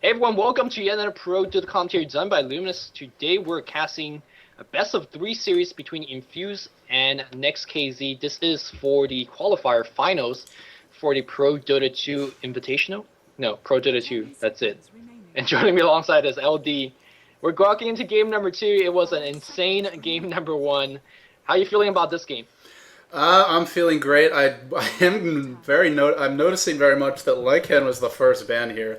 Hey everyone, welcome to yet another Prodota commentary done by Luminous. Today we're casting a best of 3 series between Infuse and Next.KZ. This is for the qualifier finals for the Prodota2 Invitational. No, Prodota2, that's it. And joining me alongside is LD. We're walking into game number 2. It was an insane game number 1. How are you feeling about this game? I'm feeling great. I'm noticing very much that Lycan was the first ban here.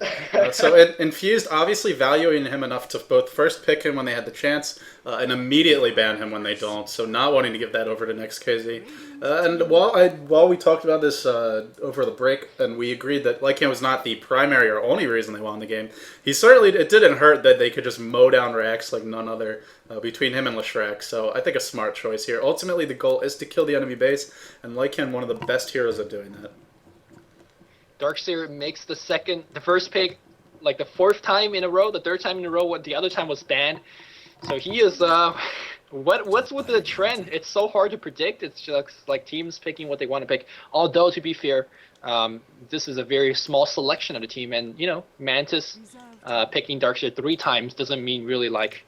Infused, obviously valuing him enough to both first pick him when they had the chance and immediately ban him when they don't. So not wanting to give that over to Next.KZ. And while we talked about this over the break, and we agreed that Lycan was not the primary or only reason they won the game, it didn't hurt that they could just mow down Rax like none other between him and Leshrac. So I think a smart choice here. Ultimately, the goal is to kill the enemy base, and Lycan one of the best heroes at doing that. Darkseer makes the first pick, like the 4th time in a row, the 3rd time in a row. What the other time was banned. So he is what's with the trend? It's so hard to predict. It's just like teams picking what they want to pick. Although to be fair, this is a very small selection of the team, and Mantis picking Darkseer 3 times doesn't mean really like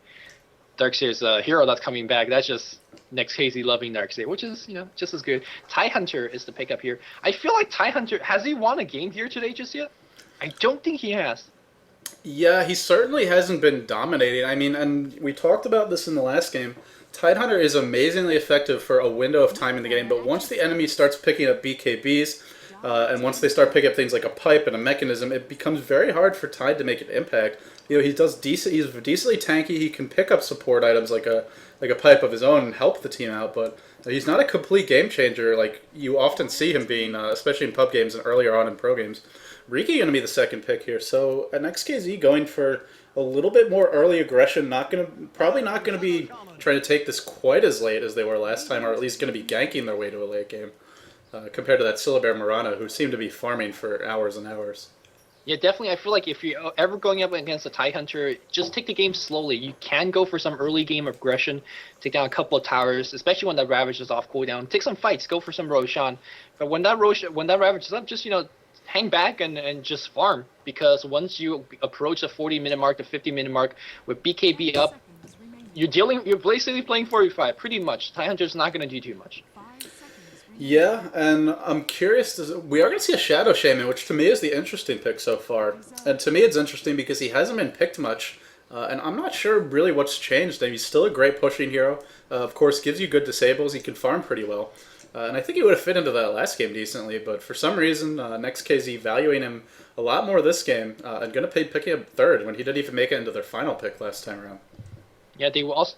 Darkseer's a hero that's coming back. That's just Next.KZ loving Darkseer, which is just as good. Hunter is the pickup here. I feel like Hunter, has he won a game here today just yet? I don't think he has. Yeah, he certainly hasn't been dominating. I mean, and we talked about this in the last game. Hunter is amazingly effective for a window of time in the game, but once the enemy starts picking up BKBs, and once they start picking up things like a pipe and a mechanism, it becomes very hard for Tide to make an impact. He does decent. He's decently tanky. He can pick up support items like a pipe of his own and help the team out, but he's not a complete game changer like you often see him being, especially in pub games and earlier on in pro games. Riki going to be the second pick here, so an XKZ going for a little bit more early aggression. Probably not going to be trying to take this quite as late as they were last time, or at least going to be ganking their way to a late game, compared to that Syllabear Mirana, who seemed to be farming for hours and hours. Yeah, definitely. I feel like if you're ever going up against a Hunter, just take the game slowly. You can go for some early game aggression, take down a couple of towers, especially when that Ravage is off cooldown. Take some fights, go for some Roshan. But when that Ravage is up, just hang back and just farm, because once you approach the 40-minute mark, the 50-minute mark with BKB up, you're basically playing 45 pretty much. Hunter's not going to do too much. Yeah, and I'm curious, we are going to see a Shadow Shaman, which to me is the interesting pick so far. And to me it's interesting because he hasn't been picked much, and I'm not sure really what's changed. He's still a great pushing hero, of course gives you good disables, he can farm pretty well. And I think he would have fit into that last game decently, but for some reason, Next.KZ valuing him a lot more this game, and going to pay picking up 3rd when he didn't even make it into their final pick last time around. Yeah,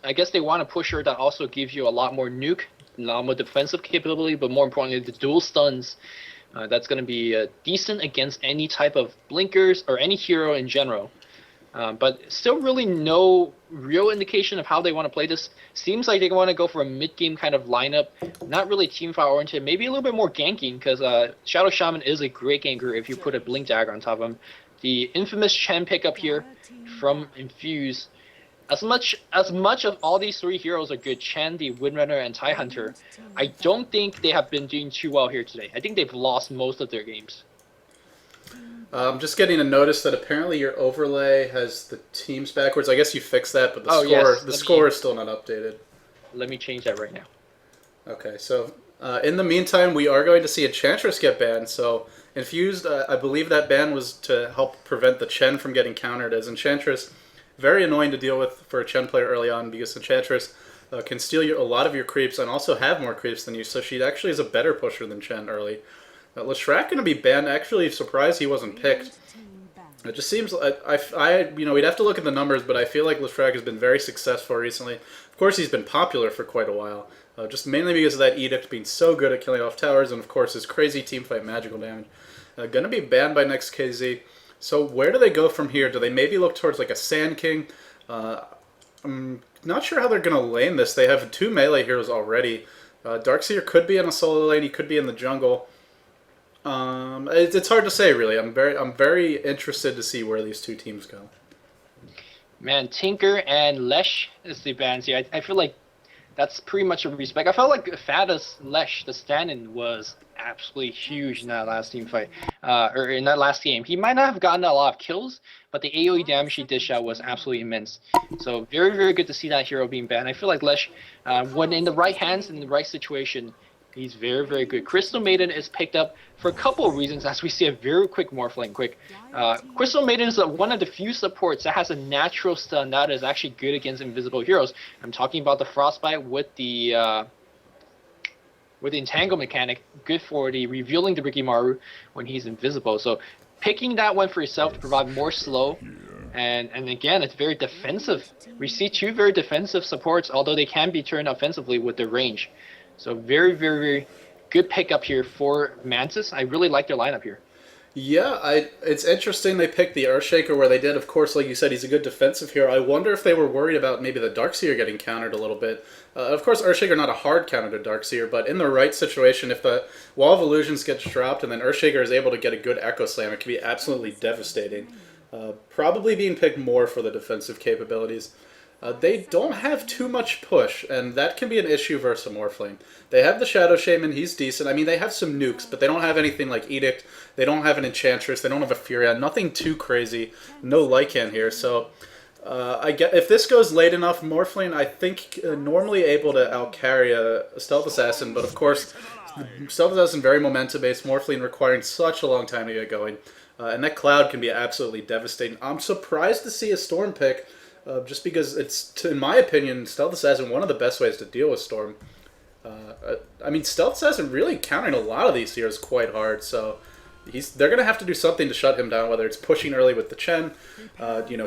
I guess they want a pusher that also gives you a lot more nuke, a lot more defensive capability, but more importantly, the dual stuns. That's going to be decent against any type of blinkers or any hero in general. But still really no real indication of how they want to play this. Seems like they want to go for a mid-game kind of lineup, not really team-fight oriented, maybe a little bit more ganking, because Shadow Shaman is a great ganker if you put a Blink Dagger on top of him. The infamous Chen pickup here from Infuse. As much of all these 3 heroes are good, Chen, the Windrunner, and Hunter, I don't think they have been doing too well here today. I think they've lost most of their games. I'm just getting a notice that apparently your overlay has the teams backwards. I guess you fixed that, but the score is still not updated. Let me change that right now. Okay, so in the meantime, we are going to see Enchantress get banned. So Infused, I believe that ban was to help prevent the Chen from getting countered, as Enchantress, very annoying to deal with for a Chen player early on, because Enchantress can steal a lot of your creeps and also have more creeps than you, so she actually is a better pusher than Chen early. Leshrac going to be banned. Actually, surprised he wasn't picked. It just seems we'd have to look at the numbers, but I feel like Leshrac has been very successful recently. Of course, he's been popular for quite a while, just mainly because of that Edict being so good at killing off towers, and of course his crazy teamfight magical damage. Going to be banned by Next.KZ. So where do they go from here? Do they maybe look towards like a Sand King? I'm not sure how they're going to lane this. They have 2 melee heroes already. Darkseer could be in a solo lane. He could be in the jungle. It's hard to say, really. I'm very interested to see where these 2 teams go. Man, Tinker and Lesh is the bans here. I feel like that's pretty much a respect. I felt like Fada's Lesh, the stand-in, was absolutely huge in that last team fight, or in that last game. He might not have gotten a lot of kills, but the AoE damage he dished out was absolutely immense. So very, very good to see that hero being banned. I feel like Lesh, when in the right hands, in the right situation, he's very, very good. Crystal Maiden is picked up for a couple of reasons, as we see a very quick Morphling. Crystal Maiden is one of the few supports that has a natural stun that is actually good against invisible heroes. I'm talking about the Frostbite with the Entangle mechanic, good for the revealing the Rikimaru when he's invisible. So picking that one for yourself to provide more slow, and again, it's very defensive. We see two very defensive supports, although they can be turned offensively with their range. So very, very, very good pickup here for Mantis. I really like their lineup here. Yeah, it's interesting they picked the Earthshaker where they did. Of course, like you said, he's a good defensive hero. I wonder if they were worried about maybe the Darkseer getting countered a little bit. Of course, Earthshaker not a hard counter to Darkseer, but in the right situation, if the Wall of Illusions gets dropped and then Earthshaker is able to get a good Echo Slam, it can be absolutely devastating. Probably being picked more for the defensive capabilities. They don't have too much push, and that can be an issue versus a Morphling. They have the Shadow Shaman, he's decent. I mean, they have some nukes, but they don't have anything like Edict. They don't have an Enchantress. They don't have a Furia. Nothing too crazy. No Lycan here. So, I get if this goes late enough, Morphling, I think, normally able to outcarry a Stealth Assassin, but of course, Stealth Assassin very momentum-based, Morphling requiring such a long time to get going. And that Cloud can be absolutely devastating. I'm surprised to see a Storm pick, just because it's, in my opinion, Stealth Assassin one of the best ways to deal with Storm. I mean, Stealth Assassin really countering a lot of these heroes quite hard, so they're going to have to do something to shut him down, whether it's pushing early with the Chen,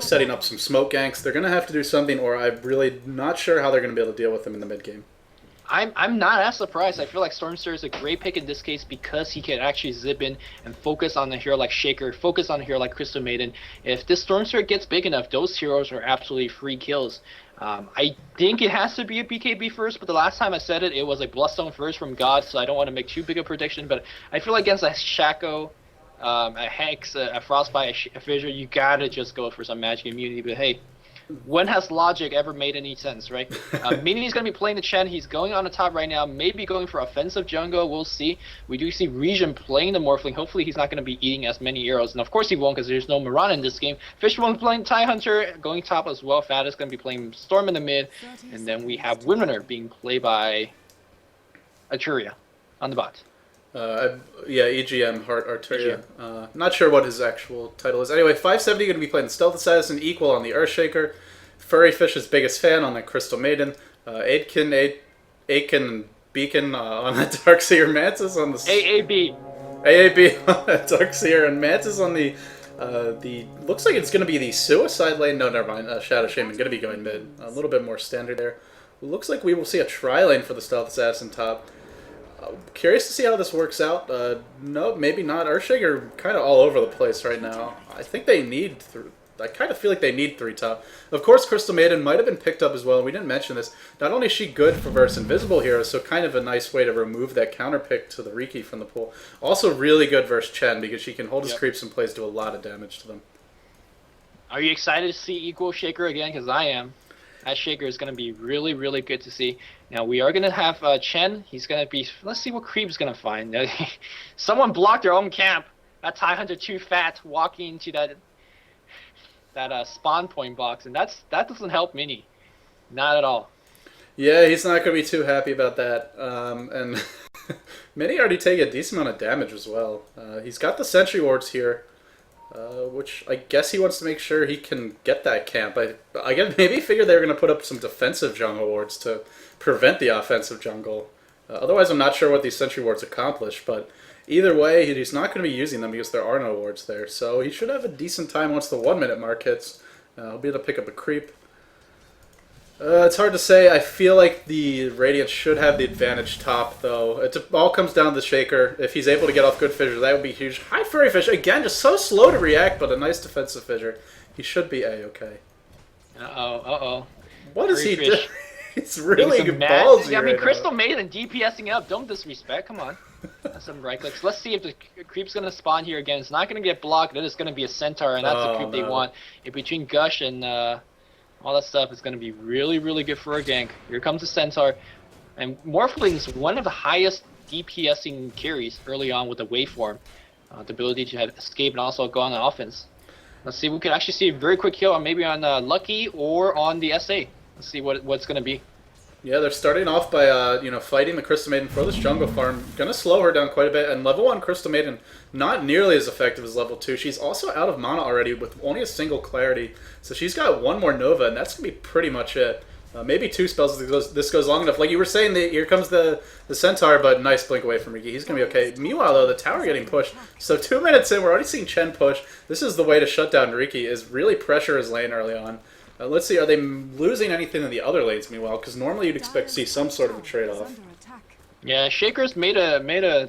setting up some smoke ganks. They're going to have to do something, or I'm really not sure how they're going to be able to deal with him in the mid-game. I'm not as surprised. I feel like Stormster is a great pick in this case because he can actually zip in and focus on a hero like Shaker, focus on a hero like Crystal Maiden. If this Stormster gets big enough, those heroes are absolutely free kills. I think it has to be a BKB first, but the last time I said it, it was a Bloodstone first from God, so I don't want to make too big a prediction, but I feel like against a Shaco, a Hex, a Frostbite, a Fissure, you gotta just go for some magic immunity, but hey, when has logic ever made any sense, right? Mini's going to be playing the Chen. He's going on the top right now, maybe going for offensive jungle. We'll see. We do see Region playing the Morphling. Hopefully he's not going to be eating as many arrows. And of course he won't because there's no Mirana in this game. Fishbone playing TIE Hunter, going top as well. Fat is going to be playing Storm in the mid. And then we have Windrunner being played by Arturia on the bot. Yeah, EGM, Arturia. Not sure what his actual title is. Anyway, 570 going to be playing the Stealth Assassin, equal on the Earthshaker. Furry Fish's biggest fan on the Crystal Maiden. Aitken, and Beacon on the Darkseer. Mantis on the... AAB on the Darkseer, and Mantis on the... looks like it's going to be the Suicide Lane. No, never mind. Shadow Shaman going to be going mid. A little bit more standard there. Looks like we will see a tri-lane for the Stealth Assassin top. Curious to see how this works out. No, maybe not. Earthshaker kind of all over the place right now. I think they need... I kind of feel like they need 3 top. Of course, Crystal Maiden might have been picked up as well. We didn't mention this. Not only is she good for versus invisible heroes, so kind of a nice way to remove that counter pick to the Riki from the pool. Also really good versus Chen because she can hold his creeps in place, do a lot of damage to them. Are you excited to see equal Shaker again? Because I am. That Shaker is going to be really, really good to see. Now, we are going to have Chen. He's going to be... Let's see what creep's going to find. Someone blocked their own camp. That TIE Hunter too fat walking into that spawn point box, and that doesn't help Mini. Not at all. Yeah, he's not going to be too happy about that. And Mini already take a decent amount of damage as well. He's got the Sentry Wards here, which I guess he wants to make sure he can get that camp. I guess maybe figure they were going to put up some defensive jungle wards to prevent the offensive jungle. Otherwise, I'm not sure what these Sentry Wards accomplish, but either way, he's not going to be using them because there are no wards there. So he should have a decent time once the 1 minute mark hits. He'll be able to pick up a creep. It's hard to say. I feel like the Radiant should have the advantage top, though. It all comes down to the Shaker. If he's able to get off good Fissure, that would be huge. High Furry Fish, again, just so slow to react, but a nice defensive Fissure. He should be A-okay. Uh-oh. What is he doing? It's really ballsy. I mean, Crystal Maiden DPSing up. Don't disrespect. Come on. That's some right clicks. Let's see if the creep's going to spawn here again. It's not going to get blocked. It is going to be a Centaur, and that's the creep they want. In between Gush and all that stuff, is going to be really, really good for a gank. Here comes the Centaur. And Morphling is one of the highest DPSing carries early on with the waveform, the ability to have escape and also go on the offense. Let's see, we could actually see a very quick kill on maybe on Lucky or on the SA. Let's see what's going to be. Yeah, they're starting off by fighting the Crystal Maiden for this jungle farm. Gonna slow her down quite a bit, and level 1 Crystal Maiden not nearly as effective as level 2. She's also out of mana already with only a single clarity, so she's got one more Nova, and that's gonna be pretty much it. Maybe 2 spells if this goes long enough. Like you were saying, here comes the Centaur, but nice blink away from Riki. He's gonna be okay. Meanwhile, though, the tower getting pushed. So 2 minutes in, we're already seeing Chen push. This is the way to shut down Riki, is really pressure his lane early on. Let's see, are they losing anything in the other lanes, meanwhile? Because normally you'd expect to see some sort of a trade-off. Yeah, Shaker's made a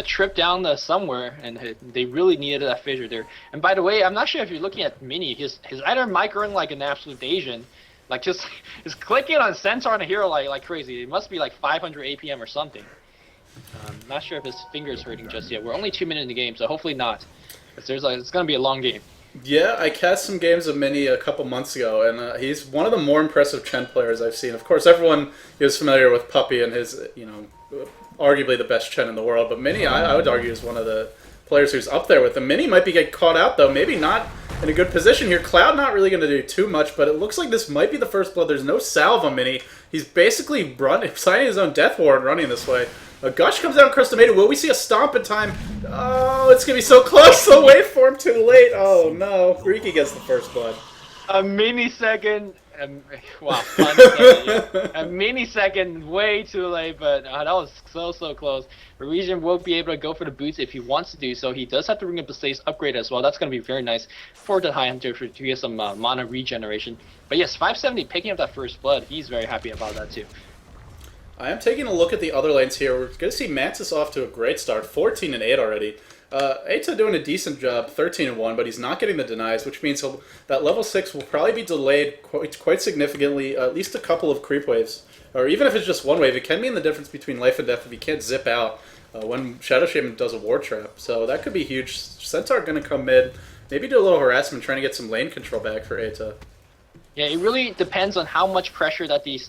trip down somewhere, and they really needed that fissure there. And by the way, I'm not sure if you're looking at Mini, his either microing like an absolute Asian, like just clicking on Centaur and a hero like crazy. It must be like 500 APM or something. Not sure if his finger's hurting just yet. We're only 2 minutes in the game, so hopefully not. Because it's going to be a long game. Yeah, I cast some games of Mini a couple months ago, and he's one of the more impressive Chen players I've seen. Of course, everyone is familiar with Puppy and his, arguably the best Chen in the world, but Mini, I would argue, is one of the players who's up there with him. Mini might be getting caught out, though. Maybe not in a good position here. Cloud not really going to do too much, but it looks like this might be the first blood. There's no salve on Mini. He's basically signing his own death warrant running this way. A Gush comes down Crystal Maiden. Will we see a stomp in time? Oh, it's going to be so close. The waveform too late. Oh, no. Riki gets the first blood. A millisecond. Wow. A millisecond. Way too late, but that was so close. Parisian will be able to go for the boots if he wants to do so. He does have to bring up the Slays upgrade as well. That's going to be very nice for the High Hunter to get some mana regeneration. But yes, 570 picking up that first blood. He's very happy about that too. I am taking a look at the other lanes here. We're going to see Mantis off to a great start, 14-8 already. ldOTA doing a decent job, 13-1, but he's not getting the denies, which means that level 6 will probably be delayed quite significantly, at least a couple of creep waves. Or even if it's just one wave, it can mean the difference between life and death if he can't zip out when Shadow Shaman does a ward trap. So that could be huge. Centaur going to come mid, maybe do a little harassment, trying to get some lane control back for ldOTA. Yeah, it really depends on how much pressure that these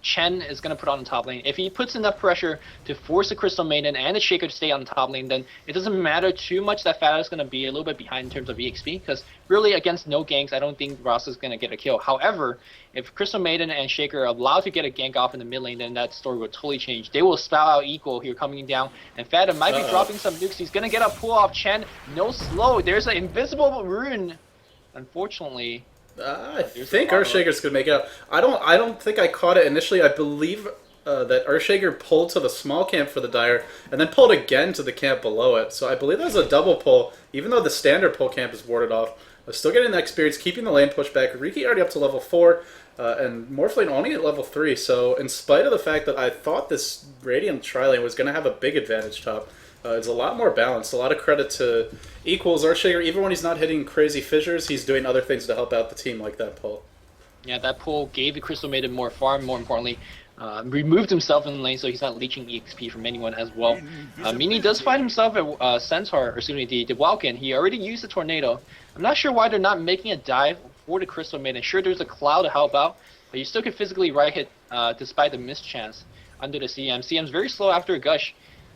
Chen is going to put on the top lane. If he puts enough pressure to force the Crystal Maiden and the Shaker to stay on the top lane, then it doesn't matter too much that Fat is going to be a little bit behind in terms of EXP, because really against no ganks, I don't think Ross is going to get a kill. However, if Crystal Maiden and Shaker are allowed to get a gank off in the mid lane, then that story will totally change. They will spout out equal here coming down, and Fat might be dropping some nukes. He's going to get a pull off Chen. No slow. There's an invisible rune. Unfortunately, I think Earthshaker's could make it out. I don't think I caught it initially. I believe that Earthshaker pulled to the small camp for the Dire, and then pulled again to the camp below it. So I believe that was a double pull, even though the standard pull camp is warded off. Still getting that experience, keeping the lane push back. Riki already up to level 4, and Morphlane only at level 3. So in spite of the fact that I thought this Radiant tri-lane was going to have a big advantage top, it's a lot more balanced. A lot of credit to Equals Earthshaker. Even when he's not hitting crazy fissures, he's doing other things to help out the team, like that pull. Yeah, that pull gave the Crystal Maiden more farm, more importantly. Removed himself in the lane, so he's not leeching EXP from anyone as well. Mini does find himself at Centaur, or excuse me, the Welkin. He already used the Tornado. I'm not sure why they're not making a dive for the Crystal Maiden. Sure, there's a Cloud to help out, but you still can physically right hit despite the mischance under the CM. CM's very slow after a Gush.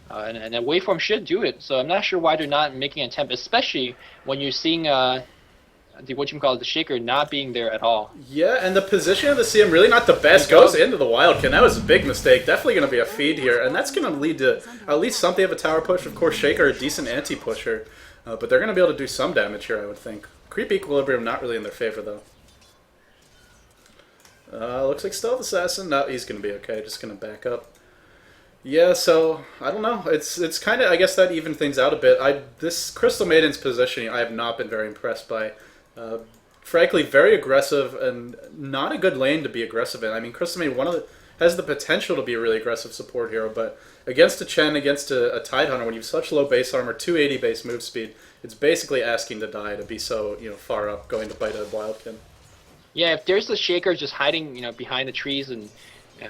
And a waveform should do it, so I'm not sure why they're not making an attempt, especially when you're seeing the Shaker not being there at all. Yeah, and the position of the CM really not the best. Goes into the Wildkin. That was a big mistake. Definitely going to be a feed here, and that's going to lead to at least something of a tower push. Of course, Shaker a decent anti-pusher, but they're going to be able to do some damage here, I would think. Creep Equilibrium not really in their favor, though. Looks like Stealth Assassin. No, he's going to be okay. Just going to back up. Yeah, so I don't know. It's kind of, I guess that even things out a bit. This Crystal Maiden's positioning I have not been very impressed by. Frankly, very aggressive and not a good lane to be aggressive in. I mean, Crystal Maiden has the potential to be a really aggressive support hero, but against a Chen, against a Tidehunter, when you have such low base armor, 280 base move speed, it's basically asking to die to be so far up, going to bite a Wildkin. Yeah, if there's the Shaker just hiding behind the trees and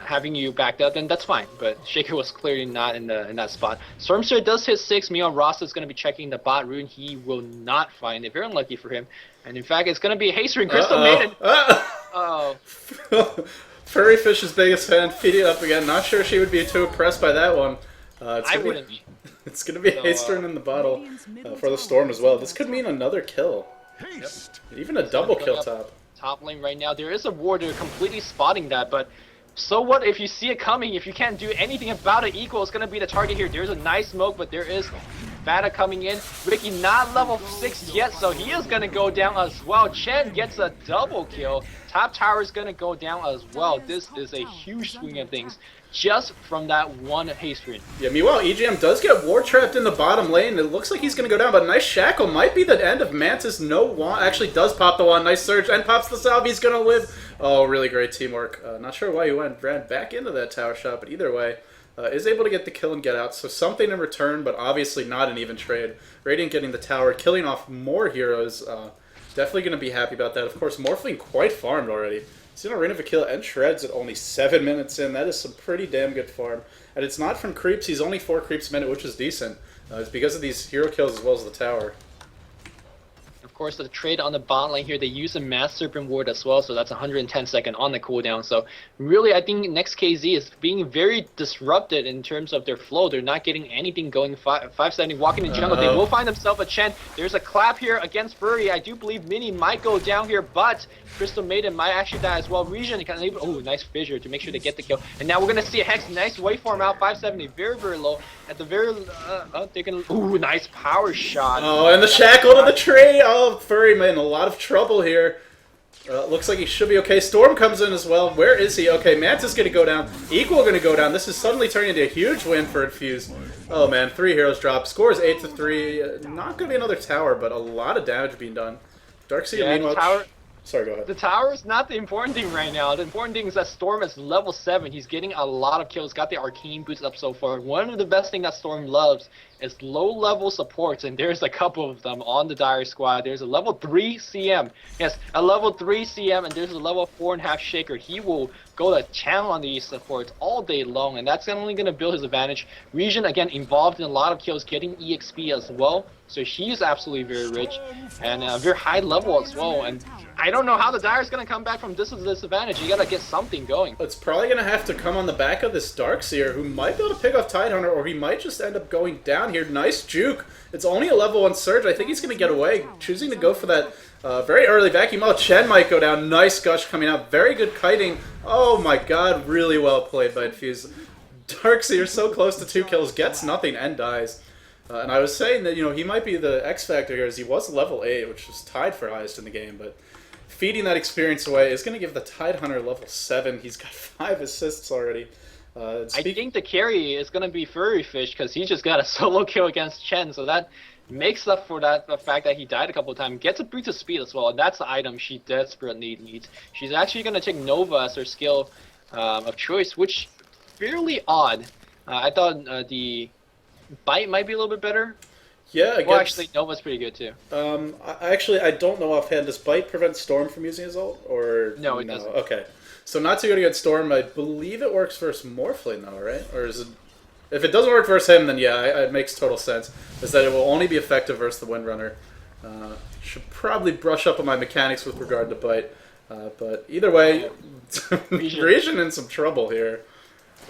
having you backed up, then that's fine. But Shaker was clearly not in that spot. Stormster does hit 6. Meanwhile, Ross is going to be checking the bot rune. He will not find it. Very unlucky for him. And in fact, it's going to be a haste ring. Crystal Maiden. Furry Fish's biggest fan, feeding it up again. Not sure she would be too impressed by that one. I wouldn't be. It's going to be a haste turn in the bottle for the Storm as well. This could mean another kill. Yep. Even a double kill top. Top lane right now. There is a ward. They're completely spotting that, but so what if you see it coming? If you can't do anything about it, Equal is going to be the target here. There's a nice smoke, but there is Vada coming in. Ricky not level 6 yet, so he is going to go down as well. Chen gets a double kill. Top tower is going to go down as well. This is a huge swing of things just from that one haste rune. Yeah, meanwhile, EGM does get war trapped in the bottom lane. It looks like he's going to go down, but nice shackle might be the end of Mantis. No wand. Actually does pop the wand. Nice surge and pops the salve. He's going to live. Oh, really great teamwork. Not sure why he ran back into that tower shot, but either way, is able to get the kill and get out. So something in return, but obviously not an even trade. Radiant getting the tower, killing off more heroes. Definitely going to be happy about that. Of course, Morphling quite farmed already. He's in a reign of a kill and shreds at only 7 minutes in. That is some pretty damn good farm. And it's not from creeps. He's only 4 creeps a minute, which is decent. It's because of these hero kills as well as the tower. Of course, the trade on the bot lane here, they use a Mass Serpent Ward as well, so that's 110 second on the cooldown. So really, I think Next.KZ is being very disrupted in terms of their flow. They're not getting anything going. 570 walking in jungle. They will find themselves a Chen. There's a clap here against Furry. I do believe Mini might go down here, but Crystal Maiden might actually die as well. Region can enable. Oh, nice fissure to make sure they get the kill. And now we're gonna see a Hex. Nice waveform out. 570, very very low. At the very, they can. Ooh, nice power shot. Oh, and the shackle to the tree. Oh, Furry in a lot of trouble here. Looks like he should be okay. Storm comes in as well. Where is he? Okay, Mantis going to go down. Equal going to go down. This is suddenly turning into a huge win for Infuse. Oh man, 3 heroes drop. Score is 8-3. Not going to be another tower, but a lot of damage being done. Darkseid, meanwhile. Tower. Sorry, go ahead. The tower is not the important thing right now. The important thing is that Storm is level 7. He's getting a lot of kills. Got the arcane boots up so far. One of the best things that Storm loves is low-level supports, and there's a couple of them on the Dire squad. There's a level 3 CM. Yes, a level 3 CM, and there's a level 4.5 Shaker. He will go to channel on these supports all day long, and that's only going to build his advantage. Region, again, involved in a lot of kills, getting EXP as well. So he's absolutely very rich, and very high level as well. And I don't know how the Dire is going to come back from this disadvantage. You got to get something going. It's probably going to have to come on the back of this Darkseer, who might be able to pick off Tidehunter, or he might just end up going down here. Nice juke. It's only a level 1 surge. I think he's going to get away, choosing to go for that very early vacuum. Oh, Chen might go down. Nice gush coming out. Very good kiting. Oh my god, really well played by Infuse. Darkseer so close to 2 kills, gets nothing and dies. And I was saying that, you know, he might be the X factor here, as he was level 8, which was tied for highest in the game, but feeding that experience away is going to give the Tidehunter level 7. He's got 5 assists already. I think the carry is going to be Furry Fish, because he just got a solo kill against Chen, so that makes up for that the fact that he died a couple of times. Gets a boost of speed as well, and that's the item she desperately needs. She's actually going to take Nova as her skill of choice, which fairly odd. I thought the Bite might be a little bit better. Yeah, well, actually, Nova's pretty good too. I don't know offhand. Does Bite prevent Storm from using his ult, or no? It doesn't. Okay, so not too good against Storm. I believe it works versus Morphling though, right? Or is it? If it doesn't work versus him, then yeah, it makes total sense. Is that it will only be effective versus the Windrunner. Should probably brush up on my mechanics with regard to Bite, but either way, Region in some trouble here.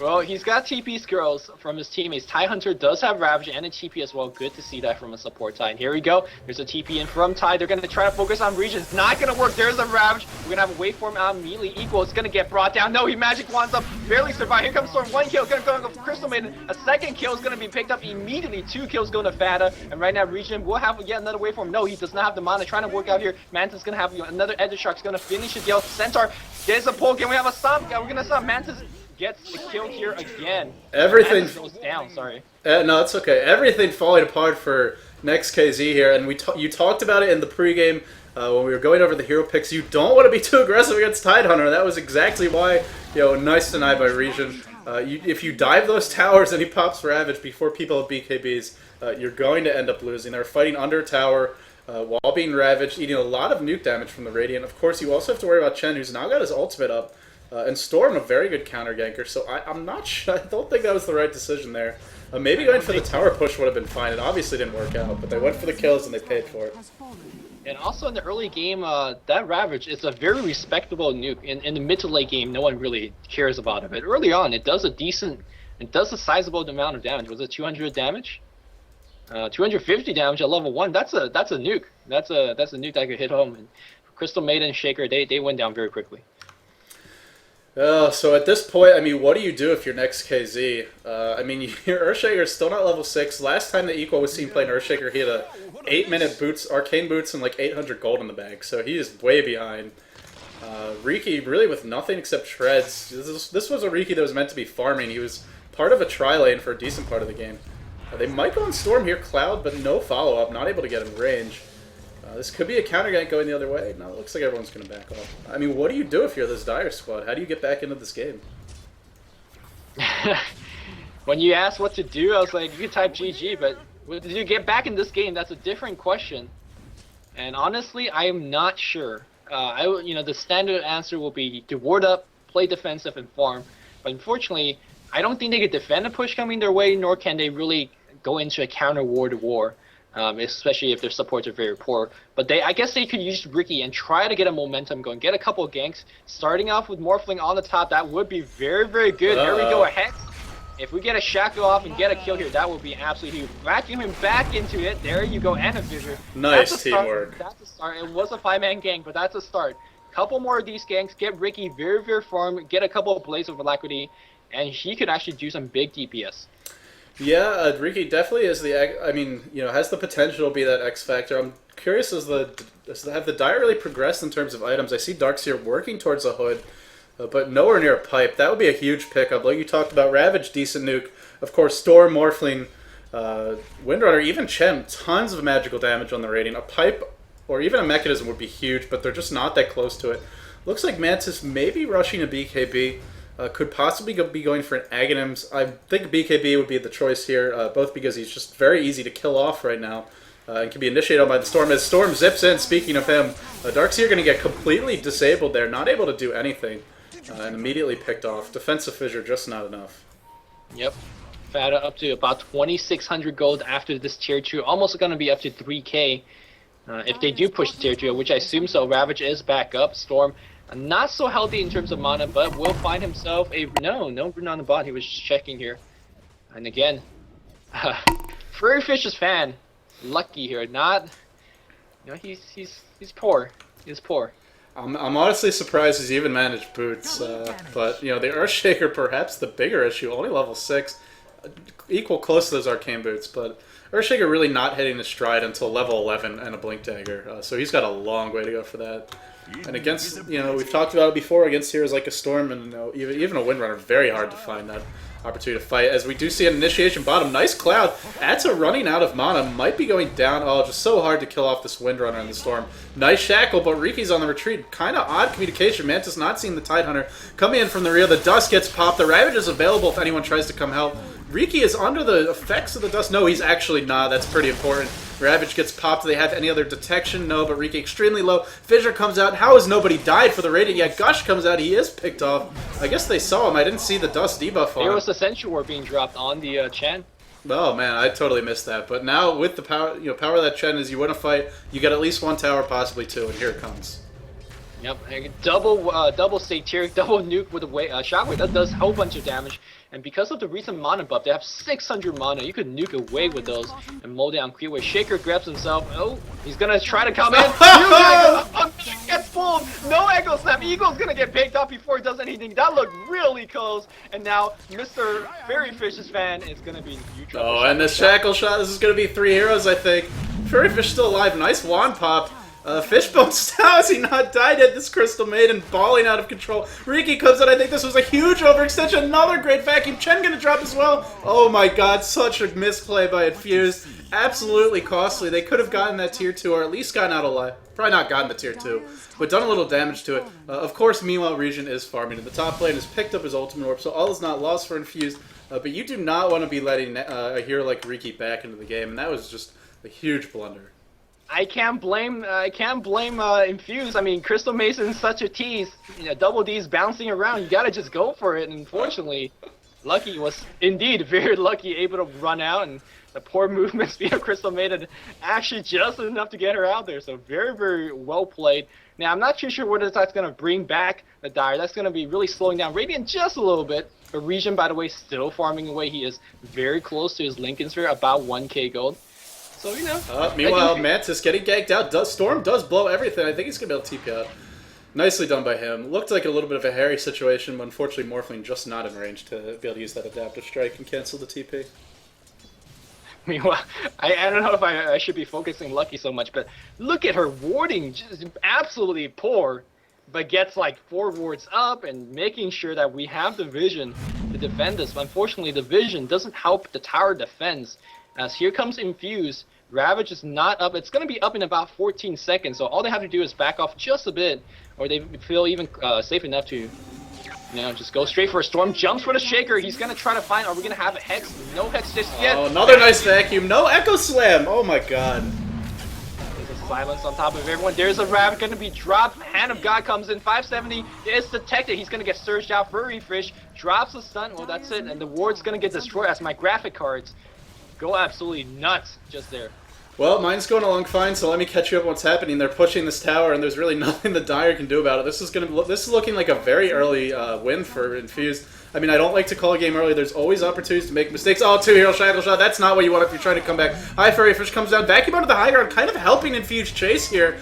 Well, he's got TP skills from his teammates. Tidehunter does have Ravage and a TP as well. Good to see that from a support Tide. Here we go. There's a TP in from Tide. They're going to try to focus on Region. It's not going to work. There's a Ravage. We're going to have a waveform out immediately. Equal. It's going to get brought down. No, he magic wands up. Barely survive. Here comes Storm. 1 kill. Going to go for Crystal Maiden. A 2nd kill is going to be picked up immediately. 2 kills going to Fada. And right now, Region will have yet another waveform. No, he does not have the mana. Trying to work out here. Mantis is going to have another Edge Shark's going to finish his deal. Centaur gets a pull. Can we have a stomp? We're going to stop. Mantis gets the kill here again. Everything goes down. Sorry. No, it's okay. Everything falling apart for Next.KZ here, and you talked about it in the pregame when we were going over the hero picks. You don't want to be too aggressive against Tidehunter. That was exactly why. Nice deny by Region. If you dive those towers and he pops Ravage before people have BKBs, you're going to end up losing. They're fighting under a tower while being ravaged, eating a lot of nuke damage from the Radiant. Of course, you also have to worry about Chen, who's now got his ultimate up. And Storm, a very good counter ganker, so I'm not sure. I don't think that was the right decision there. Maybe going for the tower push would have been fine. It obviously didn't work out, but they went for the kills and they paid for it. And also in the early game, that Ravage is a very respectable nuke. In the mid to late game, no one really cares about it. But early on, it does a sizable amount of damage. Was it 200 damage? 250 damage at level 1. That's a nuke. That's a nuke that could hit home. And Crystal Maiden, Shaker, they went down very quickly. So at this point, I mean, what do you do if you're Next.KZ? I mean, your Earthshaker's still not level 6. Last time the Equal was seen playing Earthshaker, he had a 8-minute boots, arcane boots, and like 800 gold in the bag. So he is way behind. Riki really with nothing except shreds. This was a Riki that was meant to be farming. He was part of a tri-lane for a decent part of the game. They might go on Storm here, Cloud, but no follow-up, not able to get in range. This could be a counter gank going the other way. No, it looks like everyone's going to back off. I mean, what do you do if you're this Dire squad? How do you get back into this game? When you asked what to do, I was like, you can type GG, but did you get back in this game? That's a different question. And honestly, I am not sure. The standard answer will be to ward up, play defensive, and farm. But unfortunately, I don't think they could defend a push coming their way, nor can they really go into a counter war. Especially if their supports are very poor. But I guess they could use Riki and try to get a momentum going, get a couple of ganks. Starting off with Morphling on the top, that would be very, very good. There we go, ahead. If we get a Shackle off and get a kill here, that would be absolutely huge. Vacuum him back into it. There you go, and a Fissure. Nice teamwork. That's a start. It was a 5-man gank, but that's a start. Couple more of these ganks, get Riki very, very farm, get a couple of Blades of Alacrity, and he could actually do some big DPS. Yeah, Riki definitely is has the potential to be that X factor. I'm curious, have the Dire really progressed in terms of items? I see Darkseer working towards a hood, but nowhere near a pipe. That would be a huge pickup. Like you talked about, Ravage, decent nuke. Of course, Storm, Morphling, Windrunner, even Chen, tons of magical damage on the rating. A pipe or even a mechanism would be huge, but they're just not that close to it. Looks like Mantis may be rushing a BKB. Could possibly be going for an Aghanims. I think BKB would be the choice here, both because he's just very easy to kill off right now and can be initiated by the Storm. As Storm zips in, speaking of him, Darkseer going to get completely disabled there, not able to do anything, and immediately picked off. Defensive Fissure just not enough. Yep. Fada up to about 2,600 gold after this tier 2, almost going to be up to 3k if they do push the tier 2, which I assume so. Ravage is back up. Storm not so healthy in terms of mana, but will find himself a no Rune on the bot. He was just checking here, and again, Furry Fish's fan, lucky here. Not, he's poor. He's poor. I'm honestly surprised he's even managed boots, but the Earthshaker perhaps the bigger issue. Only level 6, equal close to those arcane boots, but Earthshaker really not hitting his stride until level 11 and a Blink Dagger, so he's got a long way to go for that. And against, we've talked about it before, against heroes like a Storm and even a Windrunner, very hard to find that opportunity to fight. As we do see an initiation bottom, nice Cloud. That's a running out of mana, might be going down. Oh, just so hard to kill off this Windrunner in the Storm. Nice Shackle, but Riki's on the retreat. Kind of odd communication. Mantis not seeing the Tidehunter coming in from the rear. The dust gets popped. The Ravage is available if anyone tries to come help. Riki is under the effects of the dust. No, he's actually not. That's pretty important. Ravage gets popped. Do they have any other detection? No, but Riki extremely low. Fissure comes out. How has nobody died for the rating yet? Gush comes out. He is picked off. I guess they saw him. I didn't see the dust debuff on him. There was a Sentry Ward being dropped on the Chen. Oh man, I totally missed that. But now with the power, power of that Chen is you win a fight, you get at least one tower, possibly two, and here it comes. Yep, double Satyr, double nuke with a Shockwave. That does a whole bunch of damage. And because of the recent mana buff, they have 600 mana. You could nuke away with those and mold it on Creepway. Shaker grabs himself. Oh, he's gonna try to come in. Gets pulled. No Echo Snap. Eagle's gonna get picked up before he does anything. That looked really close. And now Mr. Fairy Fish's fan is gonna be in huge trouble. Oh, and the Shackle shot. This is gonna be 3 heroes, I think. Fairy Fish still alive. Nice wand pop. Fishbone Stout, has he not died yet? This Crystal Maiden balling out of control. Riki comes in. I think this was a huge overextension. Another great vacuum. Chen gonna drop as well. Oh my god, such a misplay by Infused. Absolutely costly. They could have gotten that tier 2 or at least gotten out alive. Probably not gotten the tier 2, but done a little damage to it. Of course, meanwhile, Region is farming. And the top lane has picked up his ultimate orb, so all is not lost for Infused. But you do not want to be letting a hero like Riki back into the game, and that was just a huge blunder. I can't blame Infuse. I mean, Crystal Mason's such a tease. Double D's bouncing around. You gotta just go for it. And unfortunately, Lucky was indeed very lucky, able to run out, and the poor movement speed of Crystal Maiden actually just enough to get her out there. So very, very well played. Now, I'm not too sure whether that's going to bring back the Dire. That's going to be really slowing down Radiant just a little bit. But Region, by the way, still farming away. He is very close to his Lincoln Sphere, about 1k gold. So, you know. Meanwhile, Mantis getting ganked out. Storm does blow everything. I think he's going to be able to TP out. Nicely done by him. Looked like a little bit of a hairy situation, but unfortunately Morphling just not in range to be able to use that Adaptive Strike and cancel the TP. Meanwhile, I don't know if I should be focusing Lucky so much, but look at her warding, just absolutely poor, but gets like 4 wards up and making sure that we have the vision to defend this. But unfortunately, the vision doesn't help the tower defense, as here comes Infuse. Ravage is not up. It's going to be up in about 14 seconds, so all they have to do is back off just a bit, or they feel even safe enough to, you know, just go straight for a Storm. Jumps for the Shaker. He's going to try to find, are we going to have a Hex? No Hex just yet. Oh, another nice vacuum. No Echo Slam. Oh my god. There's a silence on top of everyone. There's a Ravage going to be dropped. Hand of God comes in. 570 is detected. He's going to get surged out. Furry Fish drops a stun. Well, that's it. And the ward's going to get destroyed as my graphic cards go absolutely nuts just there. Well, mine's going along fine, so let me catch you up on what's happening. They're pushing this tower, and there's really nothing the Dire can do about it. This is looking like a very early win for Infused. I mean, I don't like to call a game early. There's always opportunities to make mistakes. Oh, 2-hero shackle shot. That's not what you want if you're trying to come back. High Furry Fish comes down. Vacuum onto the high ground, kind of helping Infused chase here.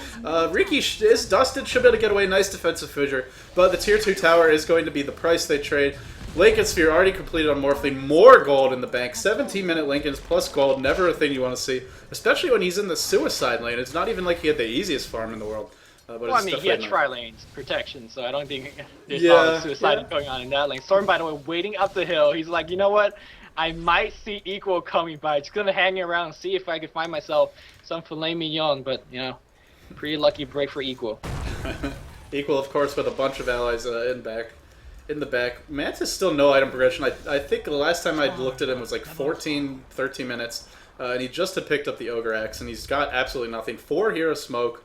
Riki is dusted. Should be able to get away. Nice defensive fissure. But the tier 2 tower is going to be the price they trade. Lincoln Sphere already completed on Morphling. More gold in the bank. 17-minute Lincolns plus gold. Never a thing you want to see. Especially when he's in the suicide lane. It's not even like he had the easiest farm in the world. But well, I mean, he had tri-lanes protection, so I don't think there's a lot of suicide going on in that lane. Storm, by the way, waiting up the hill. He's like, you know what? I might see Equal coming by. Just going to hang around and see if I can find myself some filet mignon. But, you know, pretty lucky break for Equal. Equal, of course, with a bunch of allies in the back. Mantis still no item progression. I think the last time I looked at him was like 13 minutes, and he just had picked up the Ogre Axe, and he's got absolutely nothing. 4 hero smoke,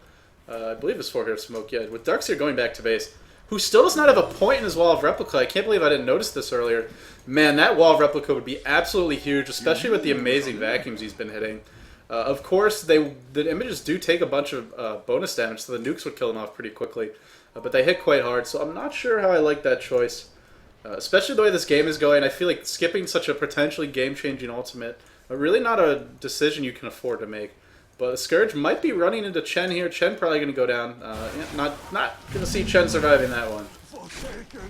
I believe it's 4 hero smoke, yeah, with Darkseer going back to base, who still does not have a point in his Wall of Replica. I can't believe I didn't notice this earlier. Man, that Wall of Replica would be absolutely huge, especially with the amazing vacuums he's been hitting. Of course, the images do take a bunch of bonus damage, so the nukes would kill them off pretty quickly. But they hit quite hard, so I'm not sure how I like that choice. Especially the way this game is going, I feel like skipping such a potentially game-changing ultimate, really not a decision you can afford to make. But the Scourge might be running into Chen here. Chen probably going to go down. Not going to see Chen surviving that one.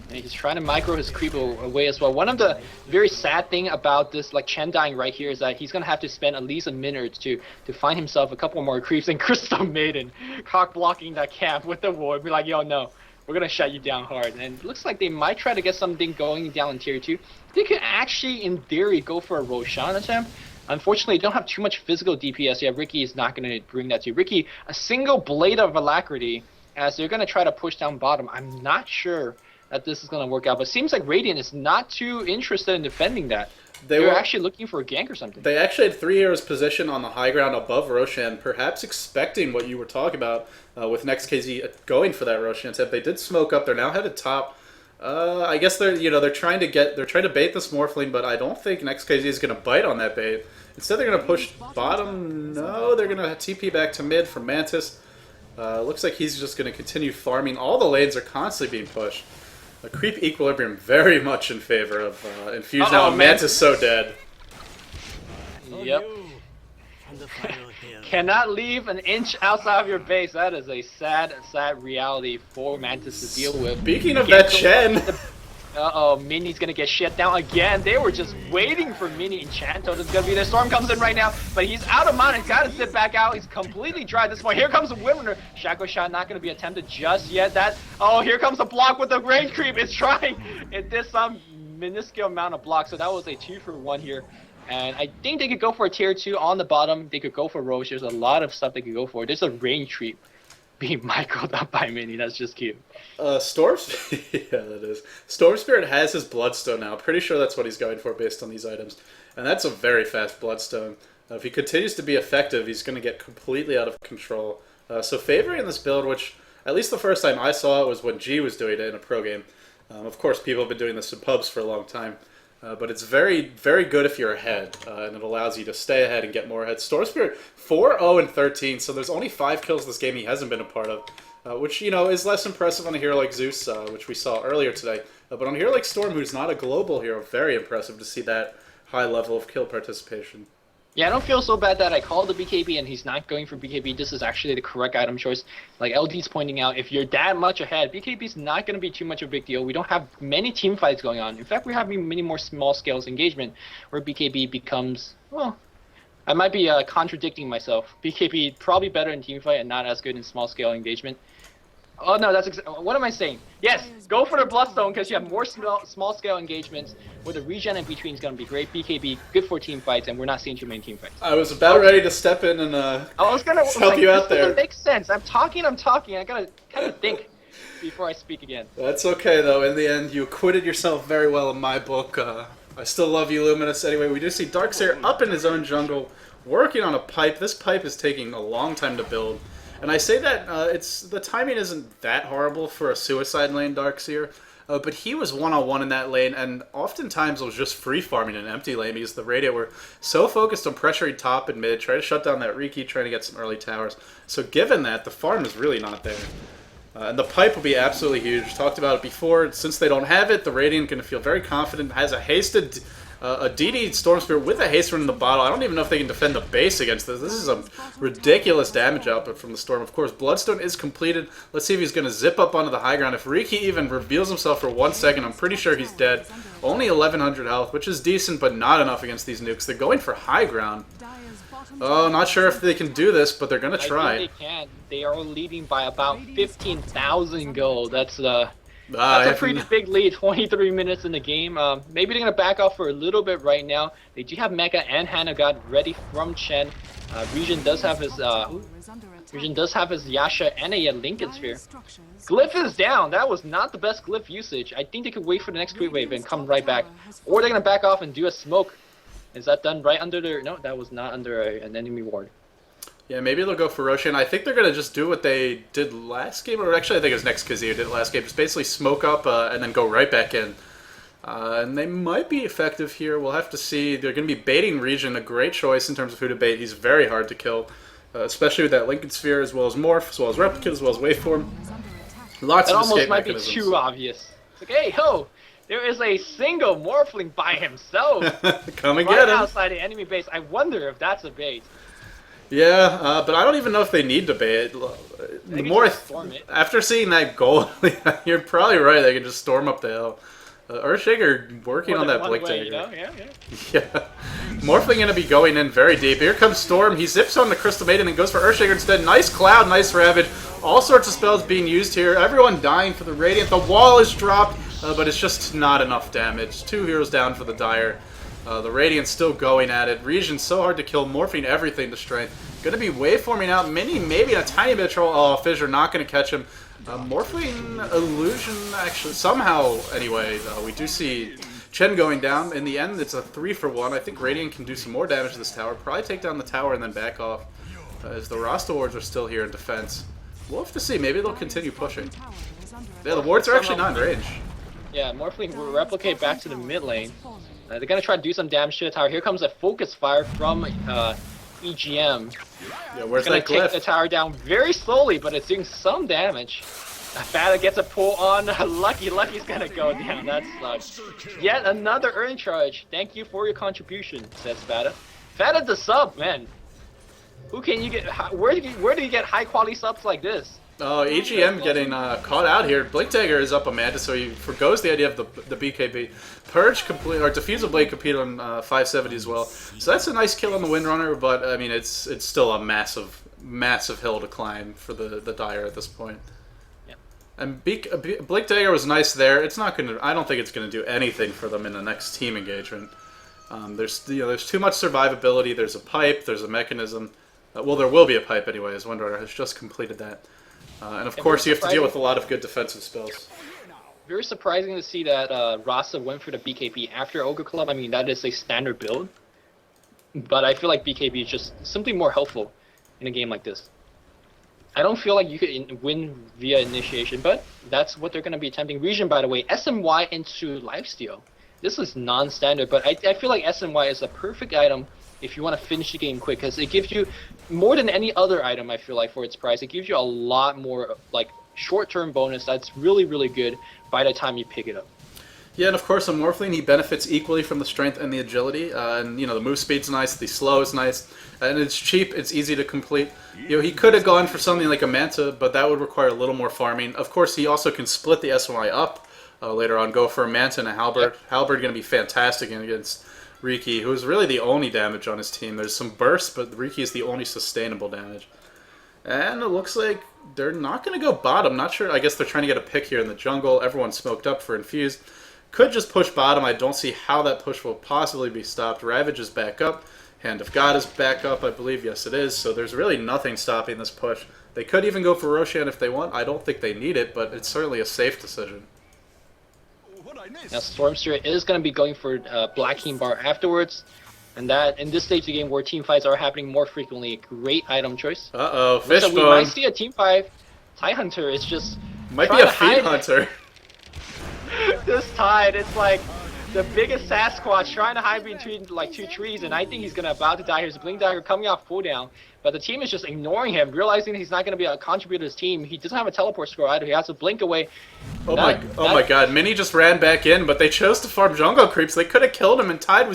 And he's trying to micro his creep away as well. One of the very sad thing about this, like Chen dying right here, is that he's gonna have to spend at least a minute to find himself a couple more creeps. And Crystal Maiden cock blocking that camp with the ward, be like, yo, no, we're gonna shut you down hard. And it looks like they might try to get something going down in tier 2. They could actually, in theory, go for a Roshan attempt. Unfortunately, they don't have too much physical DPS. Yeah, Riki is not gonna bring that to you. Riki, a single Blade of Alacrity, as they're gonna try to push down bottom. I'm not sure that this is going to work out, but it seems like Radiant is not too interested in defending that. They're actually looking for a gank or something. They actually had 3 heroes positioned on the high ground above Roshan, perhaps expecting what you were talking about with Next.KZ going for that Roshan tip. They did smoke up. They're now headed top. I guess they're trying to bait this Morphling, but I don't think Next.KZ is going to bite on that bait. Instead, they're going to push bottom. No, they're going to TP back to mid for Mantis. Looks like he's just going to continue farming. All the lanes are constantly being pushed. A creep equilibrium very much in favor of Infuse now. Mantis so dead. Yep. Cannot leave an inch outside of your base. That is a sad, sad reality for Mantis to deal with. Speaking of that Chen. Uh-oh, Mini's gonna get shut down again. They were just waiting for Mini. Enchanto is gonna be there. Storm comes in right now, but he's out of mana. He's gotta sit back out. He's completely dry at this point. Here comes the Winner. Shackle shot not gonna be attempted just yet. Oh, here comes the block with the rain creep. It's trying. It did some minuscule amount of block, so that was a 2-for-1 here. And I think they could go for a tier 2 on the bottom. They could go for Roche. There's a lot of stuff they could go for. There's a rain creep being microed up by Mini. That's just cute. Storm yeah, that is. Storm Spirit has his Bloodstone now. Pretty sure that's what he's going for based on these items. And that's a very fast Bloodstone. If he continues to be effective, he's going to get completely out of control. So favoring this build, which at least the first time I saw it was when G was doing it in a pro game. Of course, people have been doing this in pubs for a long time. But it's very, very good if you're ahead, and it allows you to stay ahead and get more ahead. Storm Spirit 4-0-13, so there's only 5 kills this game he hasn't been a part of, which, you know, is less impressive on a hero like Zeus, which we saw earlier today. But on a hero like Storm, who's not a global hero, very impressive to see that high level of kill participation. Yeah, I don't feel so bad that I called the BKB and he's not going for BKB. This is actually the correct item choice. Like LD's pointing out, if you're that much ahead, BKB's not going to be too much of a big deal. We don't have many team fights going on. In fact, we're having many more small-scale engagement where BKB becomes, well, I might be contradicting myself. BKB probably better in team fight and not as good in small-scale engagement. Oh no, that's what am I saying? Yes, go for the Bloodstone because you have more small-scale engagements where the regen in between is going to be great. BKB, good for team fights, and we're not seeing too many team fights. I was about ready to step in and I was gonna help you out there. Doesn't make sense. I'm talking. I gotta kind of think before I speak again. That's okay though. In the end, you acquitted yourself very well in my book. I still love you, Luminous. Anyway, we do see Darkseer up in his own jungle, working on a pipe. This pipe is taking a long time to build. And I say that the timing isn't that horrible for a suicide lane Darkseer, but he was one-on-one in that lane, and oftentimes was just free farming an empty lane because the Radiant were so focused on pressuring top and mid, trying to shut down that Riki, trying to get some early towers. So given that, the farm is really not there. And the pipe will be absolutely huge. Talked about it before. Since they don't have it, the Radiant going to feel very confident. Has a hasted a DD Storm Spirit with a haste run in the bottle. I don't even know if they can defend the base against this. This is a ridiculous damage output from the Storm. Of course, Bloodstone is completed. Let's see if he's going to zip up onto the high ground. If Riki even reveals himself for 1 second, I'm pretty sure he's dead. Only 1100 health, which is decent, but not enough against these nukes. They're going for high ground. Oh, not sure if they can do this, but they're going to try. I think they can. They are leading by about 15,000 gold. That's a pretty big lead, 23 minutes in the game. Maybe they're going to back off for a little bit right now. They do have Mecha and Hannah God ready from Chen. Region does have his Yasha and a Lincoln Sphere. Glyph is down. That was not the best Glyph usage. I think they could wait for the next creep wave and come right back. Or they're going to back off and do a smoke. Is that done right under their... No, that was not under an enemy ward. Yeah, maybe they'll go for Roshan. I think they're going to just do what they did last game. Or actually, I think it was Next.KZ who did it last game. Just basically smoke up and then go right back in. And they might be effective here. We'll have to see. They're going to be baiting Region. A great choice in terms of who to bait. He's very hard to kill. Especially with that Lincoln Sphere, as well as Morph, as well as Replicate, as well as Waveform. Lots of escape mechanisms. That almost might be too obvious. It's like, hey, ho! There is a single Morphling by himself. Come and get him. Outside the enemy base. I wonder if that's a bait. Yeah, but I don't even know if they need to bait. The more after seeing that goal, you're probably right. They can just storm up the hill. Earthshaker working on that Blink Dagger. You know? Yeah. Morphling going to be going in very deep. Here comes Storm. He zips on the Crystal Maiden and goes for Earthshaker instead. Nice Cloud, nice Ravage. All sorts of spells being used here. Everyone dying for the Radiant. The wall is dropped, but it's just not enough damage. 2 heroes down for the Dire. The Radiant's still going at it. Region's so hard to kill, morphing everything to strength. Going to be waveforming out. Mini, maybe a tiny bit of troll. Oh, Fissure not going to catch him. Morphling Illusion, actually, somehow, anyway, we do see Chen going down. In the end, it's a 3-for-1. I think Radiant can do some more damage to this tower. Probably take down the tower and then back off, as the Rasta wards are still here in defense. We'll have to see. Maybe they'll continue pushing. Yeah, the wards are actually not in range. Yeah, Morphling will replicate back to the mid lane. They're going to try to do some damage to the tower. Here comes a Focus Fire from EGM. Yeah, where's going that to Glyph? take the tower down very slowly, but it's doing some damage. Fada gets a pull on. Lucky's going to go down. That sucks. Yet another earning charge. Thank you for your contribution, says Fada. Fada the sub, man. Who can you get? Where do you get high quality subs like this? Oh, EGM getting caught out here. Blink Dagger is up Amanda, so he forgoes the idea of the BKB. Purge complete, or Diffusal Blade competed on 570 as well. So that's a nice kill on the Windrunner, but I mean it's still a massive hill to climb for the Dire at this point. Yeah. And Blink Dagger was nice there. It's not gonna. I don't think it's gonna do anything for them in the next team engagement. There's too much survivability. There's a pipe. There's a mechanism. Well, there will be a pipe anyway, as Windrunner has just completed that. And of course, you have to deal with a lot of good defensive spells. Very surprising to see that Rasa went for the BKB after Ogre Club. I mean, that is a standard build. But I feel like BKB is just simply more helpful in a game like this. I don't feel like you could win via initiation, but that's what they're going to be attempting. Region, by the way, SMY into Lifesteal. this is non-standard, but I feel like SNY is a perfect item if you want to finish the game quick, because it gives you more than any other item. I feel like for its price, it gives you a lot more like short-term bonus that's really, really good by the time you pick it up. Yeah, and of course on Morphling he benefits equally from the strength and the agility, and you know the move speed's nice, the slow is nice, and it's cheap, it's easy to complete. You know, he could have gone for something like a Manta, but that would require a little more farming. Of course, he also can split the SY up later on, go for a Manta and a Halberd. Yep. Halberd going to be fantastic against Riki, who is really the only damage on his team. There's some bursts, but Riki is the only sustainable damage. And it looks like they're not going to go bottom. Not sure. I guess they're trying to get a pick here in the jungle. Everyone's smoked up for Infused. Could just push bottom. I don't see how that push will possibly be stopped. Ravage is back up. Hand of God is back up, I believe. Yes, it is. So there's really nothing stopping this push. They could even go for Roshan if they want. I don't think they need it, but it's certainly a safe decision. Now Stormstreet is going to be going for Black King Bar afterwards, and that in this stage of the game where team fights are happening more frequently, a great item choice. Uh-oh, So we Fishbone. might see a team 5 Tide Hunter. It's just Might be trying a to hide Feed it. Hunter. This Tide, it's like the biggest Sasquatch trying to hide between like two trees, and I think he's gonna about to die. Here's a Blink Dagger coming off cooldown, but the team is just ignoring him, realizing he's not gonna be a contributor to his team. He doesn't have a teleport score either. He has to blink away. Oh my god, Mini just ran back in, but they chose to farm jungle creeps. They could have killed him, and Tide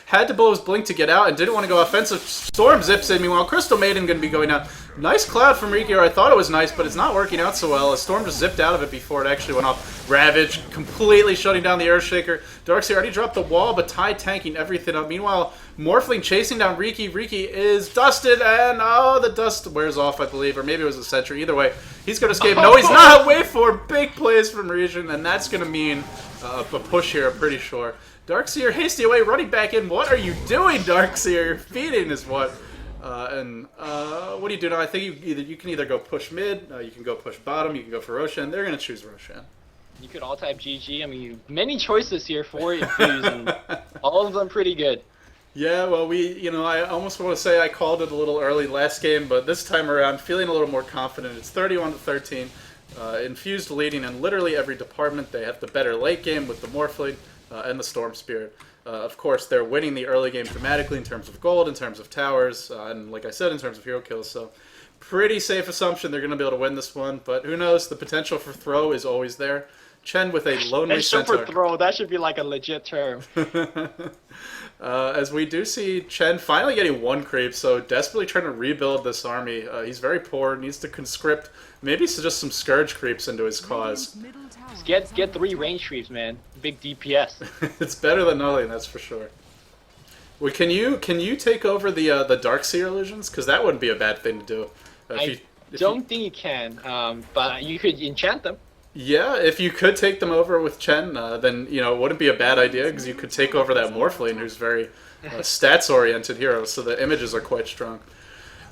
had to blow his blink to get out and didn't want to go offensive. Storm zips in, meanwhile Crystal Maiden going to be going out. Nice cloud from Riki, or I thought it was nice, but it's not working out so well. Storm just zipped out of it before it actually went off. Ravage completely shutting down the Earthshaker. Darkseer already dropped the wall, but Tide tanking everything up. Meanwhile, Morphling chasing down Riki. Riki is dusted, and oh, the dust wears off, I believe, or maybe it was a sentry. Either way, he's going to escape. No, he's not. Wait for big plays from Region, and that's going to mean a push here, I'm pretty sure. Darkseer hasty away, running back in. What are you doing, Darkseer? You're feeding is what. What do you do now? I think you can either go push mid, you can go push bottom, you can go for Roshan. They're going to choose Roshan. You could all type GG. I mean, many choices here for Infuse, and all of them pretty good. Yeah, well, I almost want to say I called it a little early last game, but this time around, feeling a little more confident. It's 31-13. Infused leading in literally every department. They have the better late game with the Morphling and the Storm Spirit. Of course, they're winning the early game dramatically in terms of gold, in terms of towers, and like I said, in terms of hero kills. So, pretty safe assumption they're going to be able to win this one. But who knows? The potential for throw is always there. Chen with a lonely centaur. For throw, that should be like a legit term. As we do see Chen finally getting one creep, so desperately trying to rebuild this army. He's very poor, needs to conscript maybe just some Scourge creeps into his cause. Get 3 range creeps, man. Big DPS. It's better than nothing, that's for sure. Well, can you take over the Darkseer illusions? Because that wouldn't be a bad thing to do. I don't think you can, but you could enchant them. Yeah, if you could take them over with Chen, then it wouldn't be a bad idea because you could take over that Morphling, who's very stats-oriented hero, so the images are quite strong.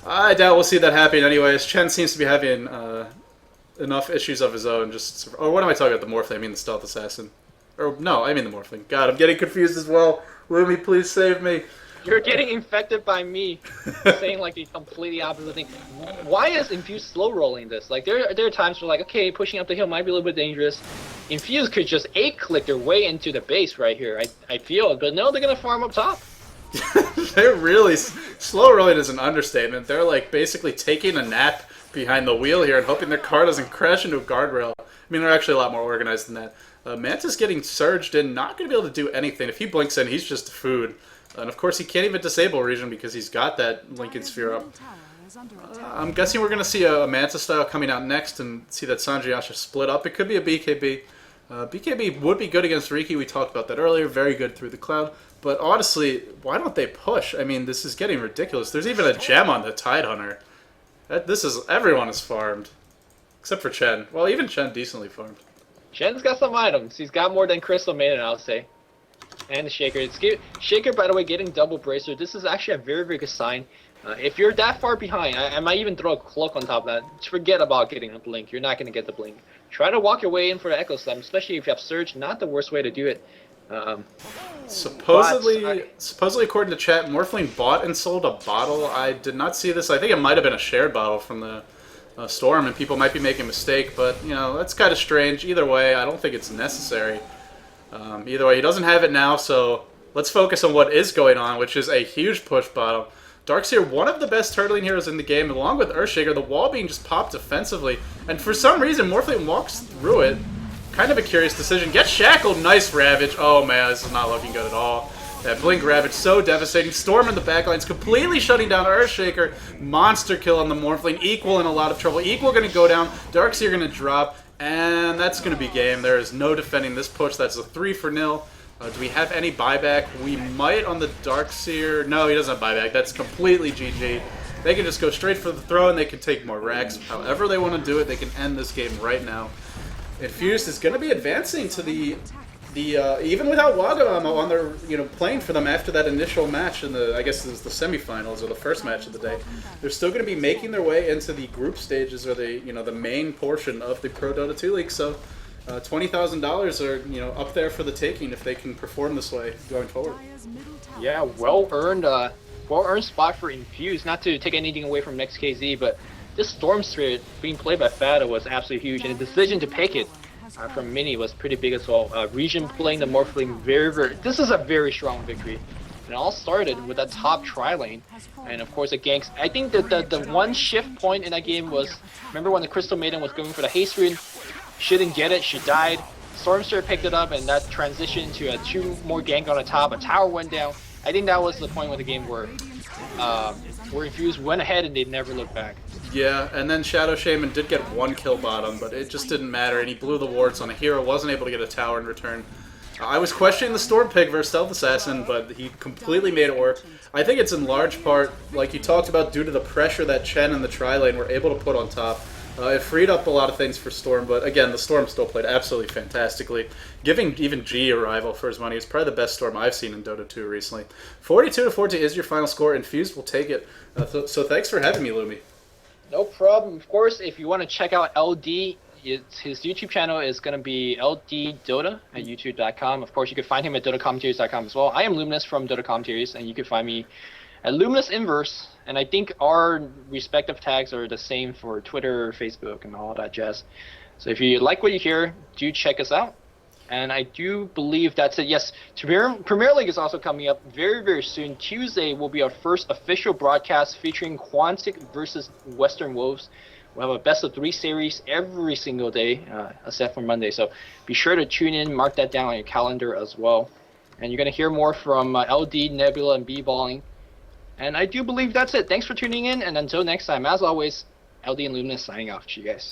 I doubt we'll see that happen anyways. Chen seems to be having enough issues of his own. Or what am I talking about? The Morphling? I mean the Stealth Assassin. Or no, I mean the Morphling. God, I'm getting confused as well. Lumi, please save me. You're getting infected by me, saying like the completely opposite thing. Why is Infuse slow rolling this? Like there are times where like, okay, pushing up the hill might be a little bit dangerous. Infuse could just 8-click their way into the base right here. I feel, but no, they're gonna farm up top. They're really slow rolling is an understatement. They're like basically taking a nap behind the wheel here and hoping their car doesn't crash into a guardrail. I mean, they're actually a lot more organized than that. Manta's getting surged in, not going to be able to do anything. If he blinks in, he's just food. And of course, he can't even disable Region because he's got that Lincoln Sphere up. I'm guessing we're going to see a Manta style coming out next and see that Sanjayasha split up. It could be a BKB. BKB would be good against Riki. We talked about that earlier. Very good through the cloud. But honestly, why don't they push? I mean, this is getting ridiculous. There's even a gem on the Tide Hunter. Everyone is farmed. Except for Chen. Well, even Chen decently farmed. Chen's got some items. He's got more than Crystal Maiden, I'll say. And the Shaker. Shaker, by the way, getting double bracer. This is actually a very, very good sign. If you're that far behind, I might even throw a cloak on top of that. Just forget about getting a blink. You're not going to get the blink. Try to walk your way in for the Echo Slam, especially if you have Surge. Not the worst way to do it. Supposedly, according to chat, Morphling bought and sold a bottle. I did not see this. I think it might have been a shared bottle from the Storm, and people might be making a mistake. But, that's kind of strange. Either way, I don't think it's necessary. Either way, he doesn't have it now, so let's focus on what is going on, which is a huge push bottom. Darkseer, one of the best turtling heroes in the game, along with Earthshaker, the wall being just popped defensively, and for some reason, Morphling walks through it. Kind of a curious decision. Gets shackled, nice Ravage. Oh man, this is not looking good at all. That Blink Ravage, so devastating. Storm in the backlines, completely shutting down Earthshaker. Monster kill on the Morphling. Equal in a lot of trouble. Equal going to go down. Darkseer going to drop. And that's going to be game. There is no defending this push. That's a 3-0. Do we have any buyback? We might on the Darkseer. No, he doesn't have buyback. That's completely GG. They can just go straight for the throw and they can take more racks. However they want to do it, they can end this game right now. Infused is going to be advancing to the even without Wagamama on their, playing for them after that initial match in the, I guess it was the semifinals or the first match of the day. They're still going to be making their way into the group stages or the, the main portion of the Prodota2 league. So $20,000 are, up there for the taking if they can perform this way going forward. Yeah, well earned spot for Infuse. Not to take anything away from Next.KZ, but this Storm Spirit being played by Fada was absolutely huge, and the decision to pick it from Mini was pretty big as well. Region playing the Morphling very. This is a very strong victory. And it all started with that top tri-lane, and of course the ganks. I think that the one shift point in that game was, remember when the Crystal Maiden was going for the haste rune, she didn't get it, she died. Stormster picked it up, and that transitioned to a 2 more gank on the top. A tower went down. I think that was the point of the game where Infuse went ahead and they never looked back. Yeah, and then Shadow Shaman did get 1 kill bottom, but it just didn't matter, and he blew the wards on a hero, wasn't able to get a tower in return. I was questioning the Storm Pig versus Stealth Assassin, but he completely made it work. I think it's in large part, like you talked about, due to the pressure that Chen and the tri-lane were able to put on top. It freed up a lot of things for Storm, but again, the Storm still played absolutely fantastically. Giving even G a rival for his money is probably the best Storm I've seen in Dota 2 recently. 42-14 is your final score. Infused will take it. So thanks for having me, Lumi. No problem. Of course, if you want to check out LD, his YouTube channel is going to be ldDOTA at youtube.com. Of course, you can find him at DotaCommentaries.com as well. I am Luminous from Dota Commentaries, and you can find me at Luminous Inverse. And I think our respective tags are the same for Twitter, Facebook, and all that jazz. So if you like what you hear, do check us out. And I do believe that's it. Yes, Premier League is also coming up very soon. Tuesday will be our first official broadcast featuring Quantic versus Western Wolves. We'll have a best-of-3 series every single day, except for Monday. So be sure to tune in, mark that down on your calendar as well. And you're going to hear more from LD, Nebula, and B-Balling. And I do believe that's it. Thanks for tuning in, and until next time, as always, LD and Luminous signing off to you guys.